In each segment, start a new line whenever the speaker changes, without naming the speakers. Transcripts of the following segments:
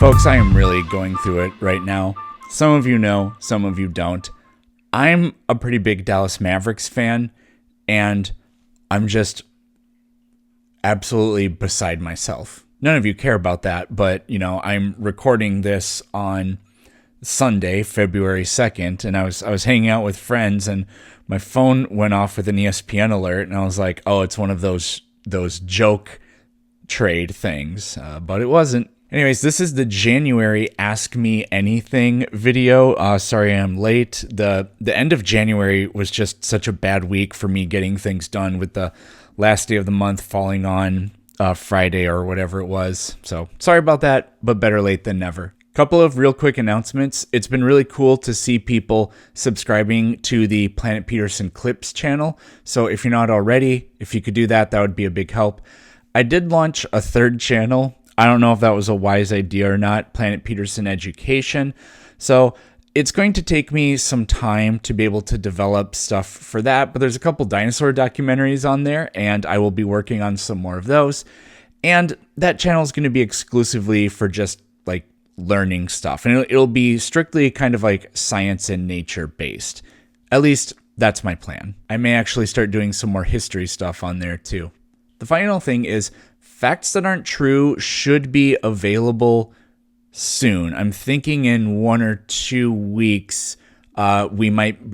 Folks, I am really going through it right now. Some of you know, some of you don't. I'm a pretty big Dallas Mavericks fan, and I'm just absolutely beside myself. None of you care about that, but, I'm recording this on Sunday, February 2nd, and I was hanging out with friends, and my phone went off with an ESPN alert, and I was like, oh, it's one of those joke trade things, but it wasn't. Anyways, this is the January Ask Me Anything video. Sorry I'm late. The end of January was just such a bad week for me getting things done, with the last day of the month falling on Friday or whatever it was. So sorry about that, but better late than never. Couple of real quick announcements. It's been really cool to see people subscribing to the Planet Peterson Clips channel. So if you're not already, if you could do that, that would be a big help. I did launch a third channel. I don't know if that was a wise idea or not, Planet Peterson Education. So it's going to take me some time to be able to develop stuff for that, but there's a couple dinosaur documentaries on there, and I will be working on some more of those. And that channel is going to be exclusively for just like learning stuff, and it'll be strictly kind of like science and nature based. At least that's my plan. I may actually start doing some more history stuff on there too. The final thing is, facts that aren't true should be available soon. I'm thinking in 1 or 2 weeks, you might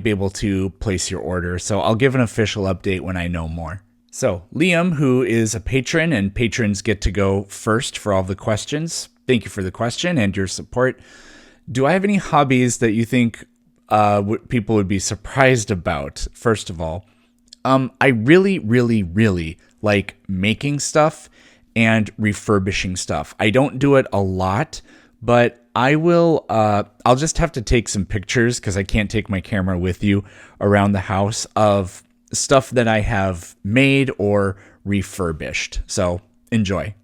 be able to place your order. So I'll give an official update when I know more. So Liam, who is a patron, and patrons get to go first for all the questions. Thank you for the question and your support. Do I have any hobbies that you think people would be surprised about? First of all, I really, really, really like making stuff and refurbishing stuff. I don't do it a lot, but I will. I'll just have to take some pictures, because I can't take my camera with you around the house, of stuff that I have made or refurbished. So enjoy.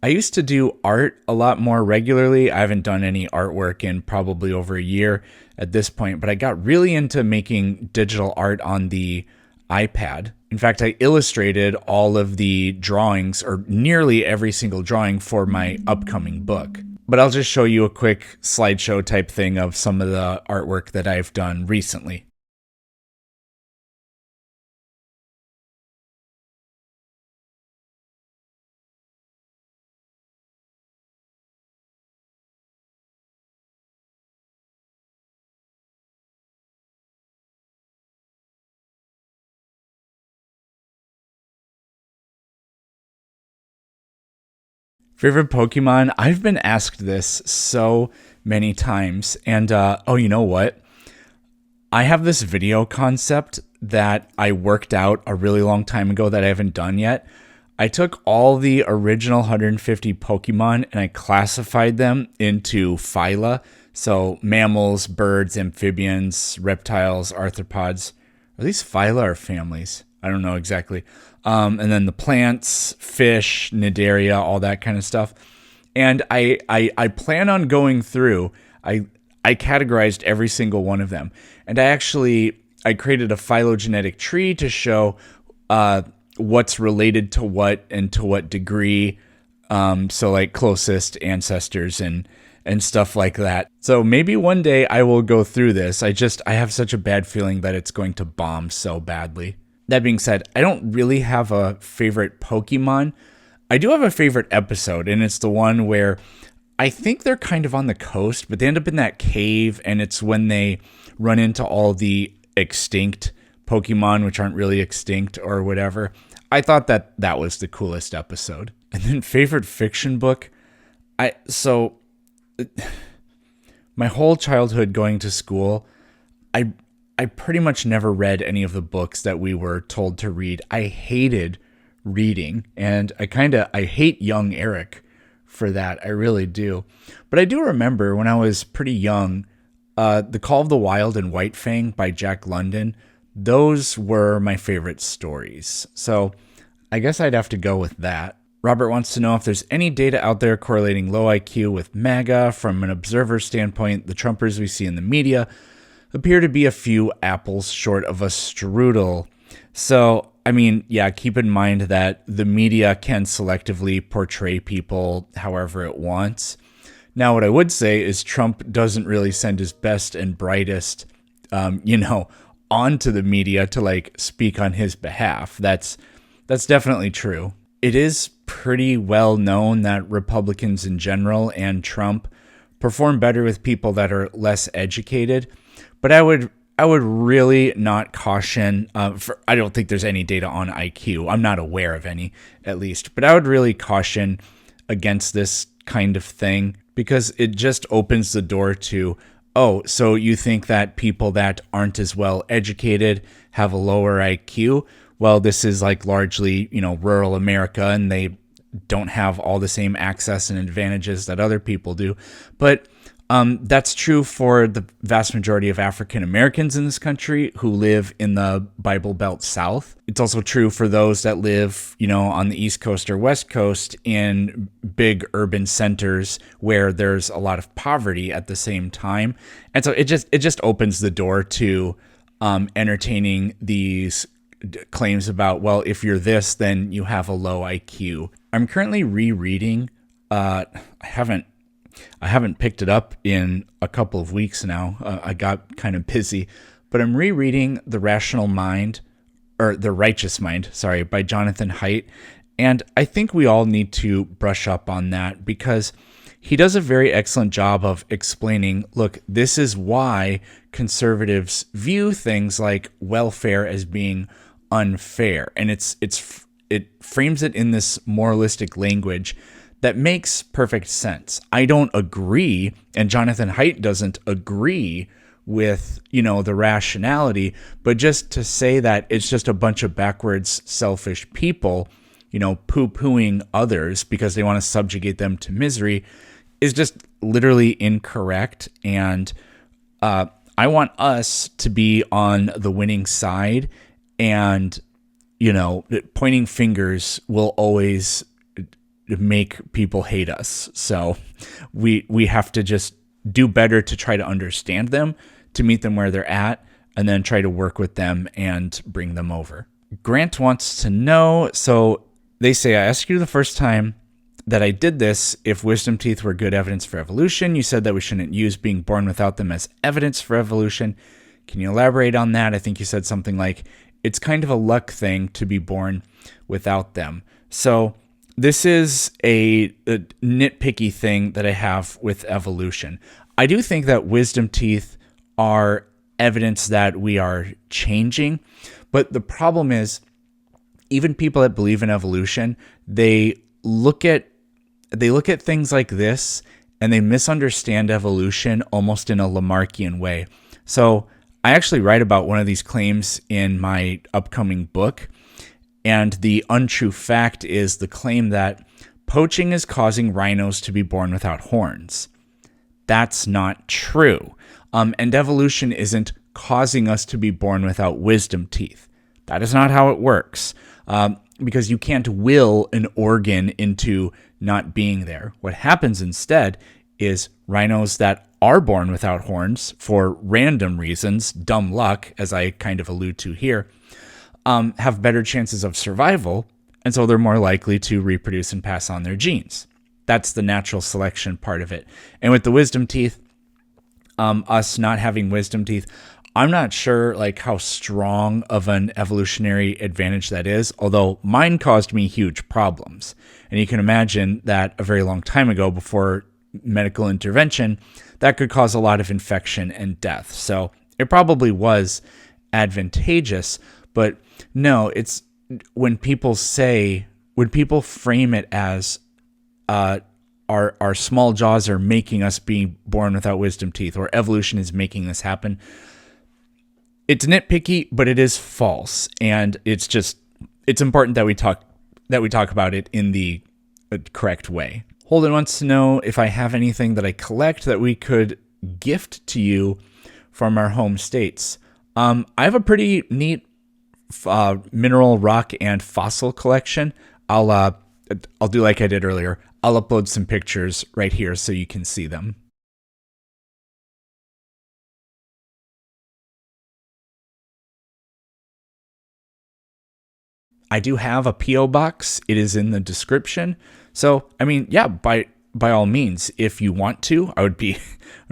I used to do art a lot more regularly. I haven't done any artwork in probably over a year at this point, but I got really into making digital art on the iPad. In fact, I illustrated all of the drawings, or nearly every single drawing, for my upcoming book. But I'll just show you a quick slideshow type thing of some of the artwork that I've done recently. Favorite Pokemon? I've been asked this so many times, and you know what? I have this video concept that I worked out a really long time ago that I haven't done yet. I took all the original 150 Pokemon and I classified them into phyla. So mammals, birds, amphibians, reptiles, arthropods. Are these phyla or families? I don't know exactly. And then the plants, fish, Nidaria, all that kind of stuff. And I plan on going through. I categorized every single one of them. And I created a phylogenetic tree to show what's related to what and to what degree. So like closest ancestors and stuff like that. So maybe one day I will go through this. I have such a bad feeling that it's going to bomb so badly. That being said, I don't really have a favorite Pokemon. I do have a favorite episode, and it's the one where I think they're kind of on the coast, but they end up in that cave, and it's when they run into all the extinct Pokemon, which aren't really extinct or whatever. I thought that was the coolest episode. And then favorite fiction book? My whole childhood going to school, I pretty much never read any of the books that we were told to read. I hated reading, and I hate young Eric for that. I really do. But I do remember when I was pretty young, The Call of the Wild and White Fang by Jack London, those were my favorite stories. So I guess I'd have to go with that. Robert wants to know if there's any data out there correlating low IQ with MAGA. From an observer standpoint, the Trumpers we see in the media appear to be a few apples short of a strudel. So I mean, yeah, keep in mind that the media can selectively portray people however it wants. Now, what I would say is Trump doesn't really send his best and brightest, you know, onto the media to like speak on his behalf. That's definitely true. It is pretty well known that Republicans in general and Trump perform better with people that are less educated. But I would really not caution. I don't think there's any data on IQ. I'm not aware of any, at least. But I would really caution against this kind of thing because it just opens the door to, oh, so you think that people that aren't as well educated have a lower IQ? Well, this is like largely, rural America, and they don't have all the same access and advantages that other people do. But that's true for the vast majority of African Americans in this country who live in the Bible Belt South. It's also true for those that live, on the East Coast or West Coast in big urban centers where there's a lot of poverty at the same time. And so it just opens the door to entertaining these claims about, well, if you're this, then you have a low IQ. I'm currently rereading. I haven't picked it up in a couple of weeks now. I got kind of busy, but I'm rereading The Righteous Mind, by Jonathan Haidt. And I think we all need to brush up on that because he does a very excellent job of explaining, look, this is why conservatives view things like welfare as being unfair. And it frames it in this moralistic language that makes perfect sense. I don't agree, and Jonathan Haidt doesn't agree with, the rationality, but just to say that it's just a bunch of backwards, selfish people, poo-pooing others because they want to subjugate them to misery is just literally incorrect. And I want us to be on the winning side, and, pointing fingers will always make people hate us. So we have to just do better to try to understand them, to meet them where they're at, and then try to work with them and bring them over. Grant wants to know, so they say, I asked you the first time that I did this if wisdom teeth were good evidence for evolution. You said that we shouldn't use being born without them as evidence for evolution. Can you elaborate on that? I think you said something like, it's kind of a luck thing to be born without them. So this is a nitpicky thing that I have with evolution. I do think that wisdom teeth are evidence that we are changing, but the problem is even people that believe in evolution, they look at things like this and they misunderstand evolution almost in a Lamarckian way. So I actually write about one of these claims in my upcoming book. And the untrue fact is the claim that poaching is causing rhinos to be born without horns. That's not true. And evolution isn't causing us to be born without wisdom teeth. That is not how it works. Because you can't will an organ into not being there. What happens instead is rhinos that are born without horns for random reasons, dumb luck, as I kind of allude to here, have better chances of survival, and so they're more likely to reproduce and pass on their genes. That's the natural selection part of it. And with the wisdom teeth, us not having wisdom teeth, I'm not sure how strong of an evolutionary advantage that is, although mine caused me huge problems. And you can imagine that a very long time ago, before medical intervention, that could cause a lot of infection and death. So it probably was advantageous, but no, it's when people frame it as our small jaws are making us be born without wisdom teeth, or evolution is making this happen. It's nitpicky, but it is false, and it's important that we talk about it in the correct way. Holden wants to know if I have anything that I collect that we could gift to you from our home states. I have a pretty neat mineral, rock, and fossil collection. I'll do like I did earlier. I'll upload some pictures right here so you can see them. I do have a P.O. box. It is in the description. So, I mean, yeah, by all means, if you want to, I would be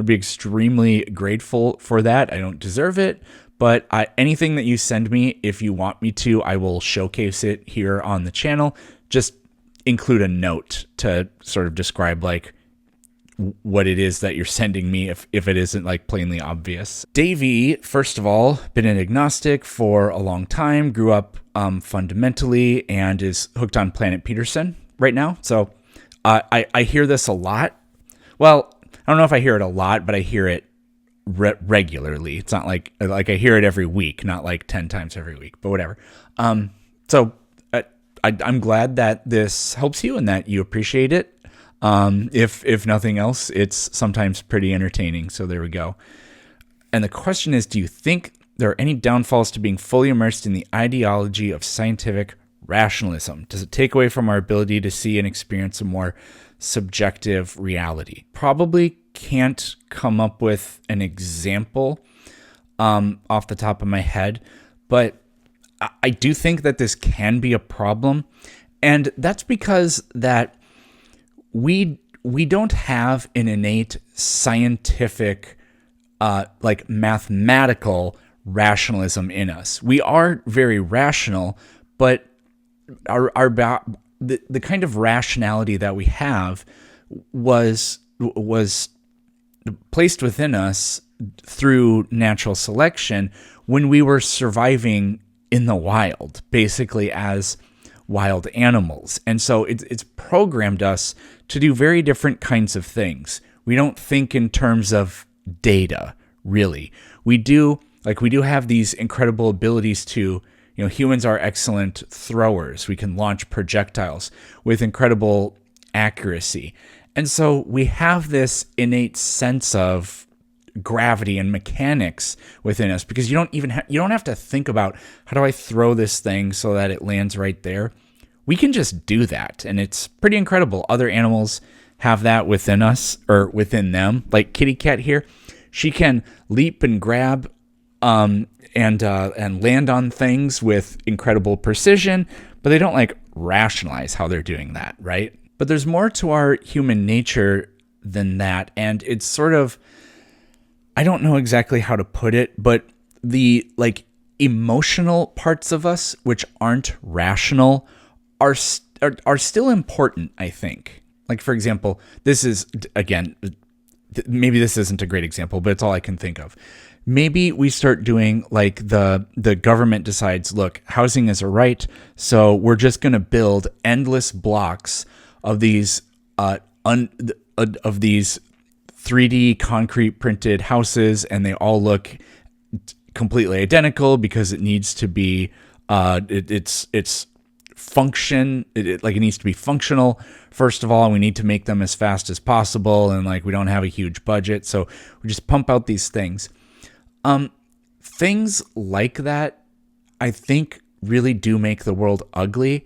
extremely grateful for that. I don't deserve it, but anything that you send me, if you want me to, I will showcase it here on the channel. Just include a note to sort of describe like what it is that you're sending me if it isn't like plainly obvious. Davey, first of all, been an agnostic for a long time, grew up fundamentally, and is hooked on Planet Peterson right now. So I hear this a lot. Well, I don't know if I hear it a lot, but I hear it regularly. It's not like I hear it every week, not like 10 times every week, but whatever. So I'm glad that this helps you and that you appreciate it. If nothing else, it's sometimes pretty entertaining. So there we go. And the question is, do you think there are any downfalls to being fully immersed in the ideology of scientific rationalism? Does it take away from our ability to see and experience a more subjective reality? Probably can't come up with an example off the top of my head, but I do think that this can be a problem. And that's because that we don't have an innate scientific, like mathematical rationalism in us. We are very rational, but the kind of rationality that we have was placed within us through natural selection when we were surviving in the wild, basically as wild animals. And so it's programmed us to do very different kinds of things. We don't think in terms of data, really. We do have these incredible abilities to, humans are excellent throwers. We can launch projectiles with incredible accuracy. And so we have this innate sense of gravity and mechanics within us, because you don't have to think about, how do I throw this thing so that it lands right there? We can just do that, and it's pretty incredible. Other animals have that within us, or within them. Like Kitty Cat here, she can leap and grab and land on things with incredible precision, but they don't like rationalize how they're doing that, right? But there's more to our human nature than that, and it's sort of, I don't know exactly how to put it, but the like emotional parts of us which aren't rational are still important, I think. Like, for example, this is, again, maybe this isn't a great example, but it's all I can think of. Maybe we start doing like the government decides, look, housing is a right, so we're just going to build endless blocks of these of these 3D concrete printed houses, and they all look completely identical because it needs to be it's function. It needs to be functional. First of all, we need to make them as fast as possible, and like we don't have a huge budget, so we just pump out these things. Things like that, I think, really do make the world ugly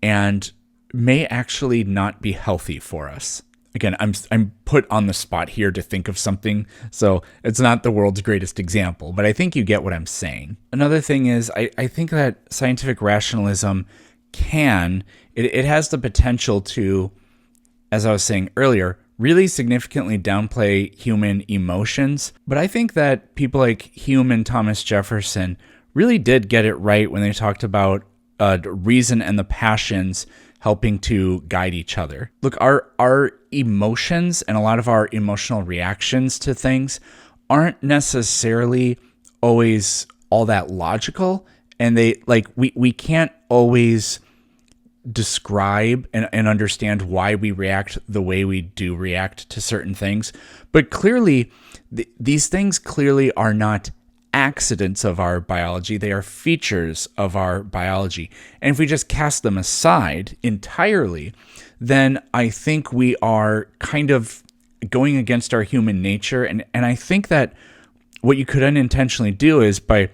and may actually not be healthy for us. Again, I'm put on the spot here to think of something, so it's not the world's greatest example, but I think you get what I'm saying. Another thing is, I think that scientific rationalism it has the potential to, as I was saying earlier, really significantly downplay human emotions. But I think that people like Hume and Thomas Jefferson really did get it right when they talked about reason and the passions helping to guide each other. Look, our emotions and a lot of our emotional reactions to things aren't necessarily always all that logical, and we can't always describe and understand why we react the way we do react to certain things. But clearly, these things clearly are not accidents of our biology. They are features of our biology. And if we just cast them aside entirely, then I think we are kind of going against our human nature. And I think that what you could unintentionally do is, by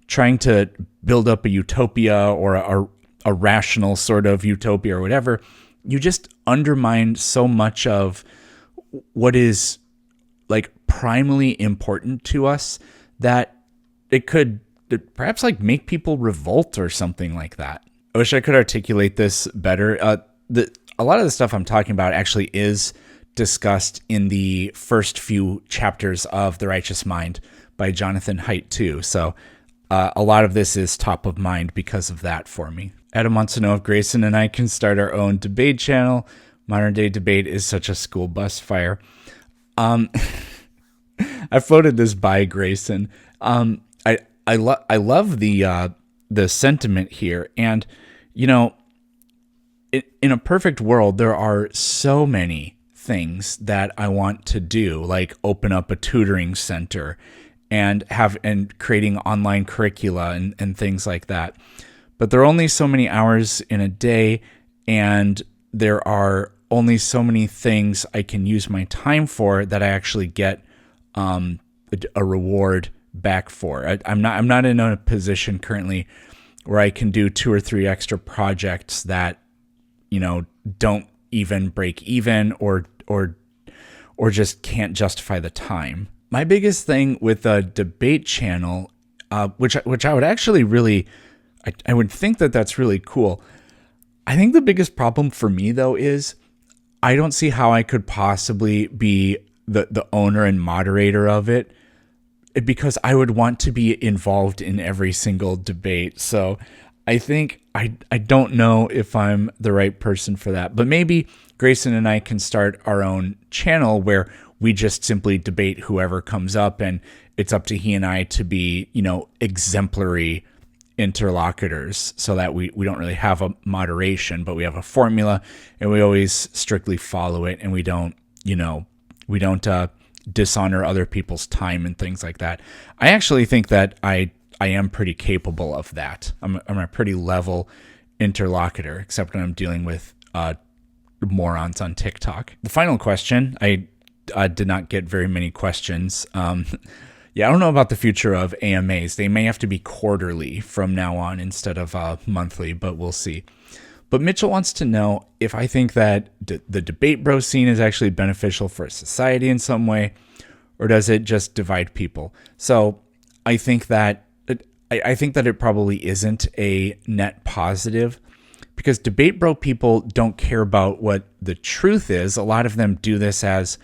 trying to build up a utopia or a rational sort of utopia or whatever, you just undermine so much of what is like primally important to us that it could perhaps like make people revolt or something like that. I wish I could articulate this better. A lot of the stuff I'm talking about actually is discussed in the first few chapters of The Righteous Mind by Jonathan Haidt too. So a lot of this is top of mind because of that for me. Adam wants to know if Grayson and I can start our own debate channel. Modern day debate is such a school bus fire. I floated this by Grayson. I love the sentiment here, and you know, in a perfect world, there are so many things that I want to do, like open up a tutoring center and creating online curricula and things like that. But there are only so many hours in a day, and there are only so many things I can use my time for that I actually get a reward back for. I'm not in a position currently where I can do 2 or 3 extra projects that, don't even break even or just can't justify the time. My biggest thing with a debate channel, which I would actually really, I would think that that's really cool. I think the biggest problem for me though is I don't see how I could possibly be the owner and moderator of it, because I would want to be involved in every single debate. So I think I don't know if I'm the right person for that, but maybe Grayson and I can start our own channel where we just simply debate whoever comes up, and it's up to he and I to be, exemplary interlocutors, so that we don't really have a moderation, but we have a formula and we always strictly follow it, and we don't dishonor other people's time and things like that. I actually think that I am pretty capable of that. I'm a pretty level interlocutor, except when I'm dealing with morons on TikTok. The final question, I did not get very many questions. Yeah, I don't know about the future of AMAs. They may have to be quarterly from now on instead of monthly, but we'll see. But Mitchell wants to know if I think that the debate bro scene is actually beneficial for society in some way, or does it just divide people? So I think that it probably isn't a net positive, because debate bro people don't care about what the truth is. A lot of them do this as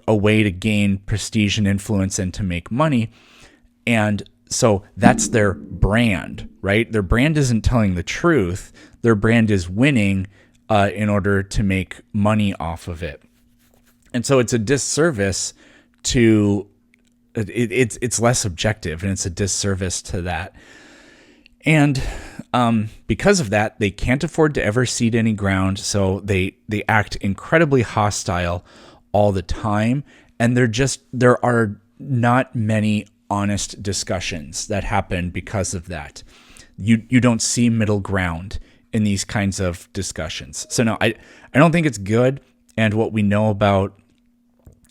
a way to gain prestige and influence and to make money. And so that's their brand, right? Their brand isn't telling the truth. Their brand is winning in order to make money off of it. And so it's a disservice to it's less objective, and it's a disservice to that. And because of that, they can't afford to ever cede any ground. So they act incredibly hostile all the time. And there are not many honest discussions that happen because of that. You don't see middle ground in these kinds of discussions. So no, I don't think it's good. And what we know about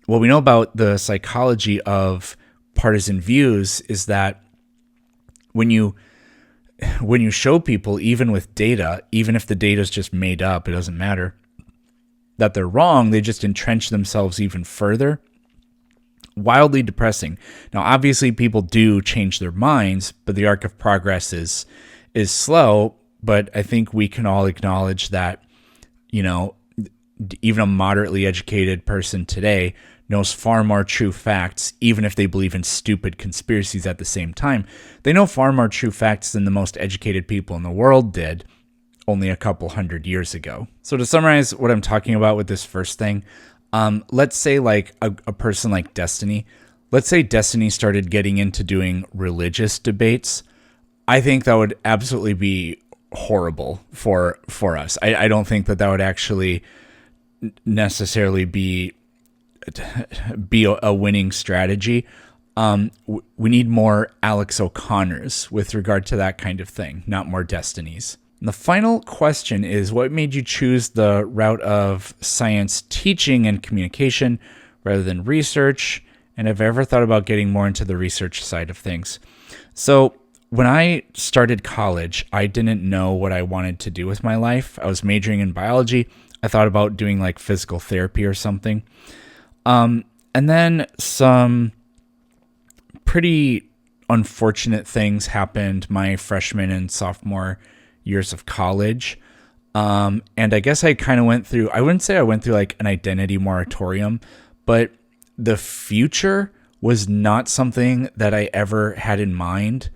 the psychology of partisan views is that when you show people, even with data, even if the data is just made up, it doesn't matter, that they're wrong, they just entrench themselves even further. Wildly depressing. Now, obviously, people do change their minds, but the arc of progress is slow. But I think we can all acknowledge that, even a moderately educated person today knows far more true facts, even if they believe in stupid conspiracies at the same time. They know far more true facts than the most educated people in the world did only a couple hundred years ago. So to summarize what I'm talking about with this first thing, let's say like a person like Destiny, let's say Destiny started getting into doing religious debates. I think that would absolutely be horrible for us. I don't think that would actually necessarily be a winning strategy. We need more Alex O'Connors with regard to that kind of thing, not more Destinies. And the final question is, what made you choose the route of science teaching and communication rather than research? And have you ever thought about getting more into the research side of things? So when I started college, I didn't know what I wanted to do with my life. I was majoring in biology. I thought about doing like physical therapy or something. And then some pretty unfortunate things happened my freshman and sophomore years of college. And I guess I kind of went through, I wouldn't say I went through like an identity moratorium, but the future was not something that I ever had in mind.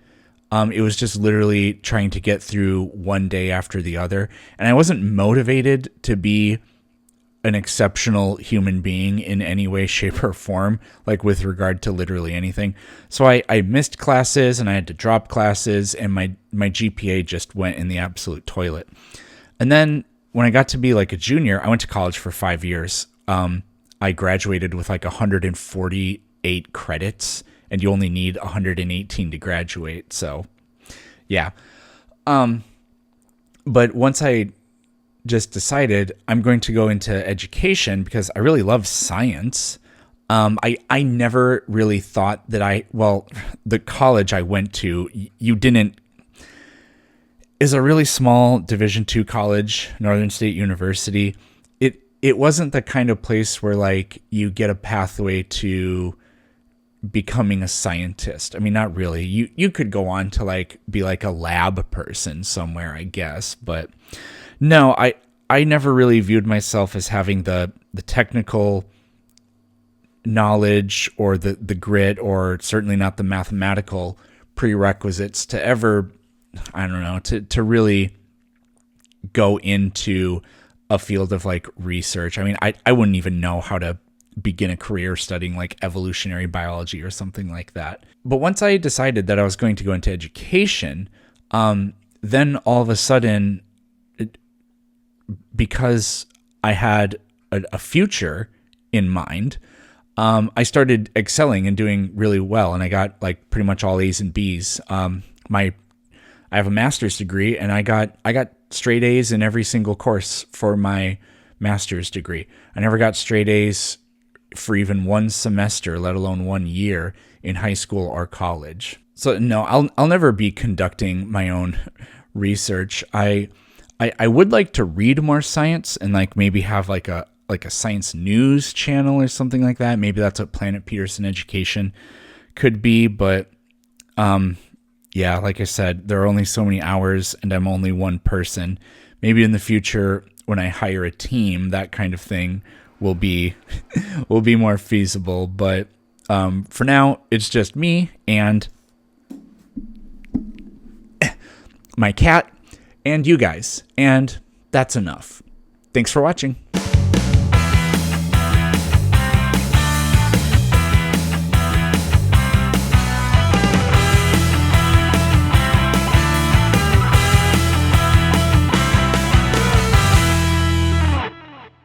It was just literally trying to get through one day after the other. And I wasn't motivated to be an exceptional human being in any way, shape, or form, like with regard to literally anything. So I missed classes and I had to drop classes, and my GPA just went in the absolute toilet. And then when I got to be like a junior, I went to college for 5 years. I graduated with like 148 credits, and you only need 118 to graduate. So, yeah. But once I just decided I'm going to go into education because I really love science. I never really thought that the college I went to, is a really small Division II college, Northern State University. It wasn't the kind of place where like you get a pathway to becoming a scientist. I mean, not really. You could go on to like be like a lab person somewhere, I guess, but no, I never really viewed myself as having the technical knowledge or the grit, or certainly not the mathematical prerequisites to ever, I don't know, to really go into a field of like research. I mean, I wouldn't even know how to begin a career studying like evolutionary biology or something like that. But once I decided that I was going to go into education, then all of a sudden, because I had a future in mind, I started excelling and doing really well, and I got like pretty much all A's and B's. I have a master's degree, and I got straight A's in every single course for my master's degree. I never got straight A's for even one semester, let alone 1 year in high school or college. So no, I'll never be conducting my own research. I would like to read more science and like maybe have like a science news channel or something like that. Maybe that's what Planet Peterson Education could be, but yeah, like I said, there are only so many hours and I'm only one person. Maybe in the future when I hire a team, that kind of thing will be more feasible, but for now it's just me and my cat and you guys, and that's enough. Thanks for watching.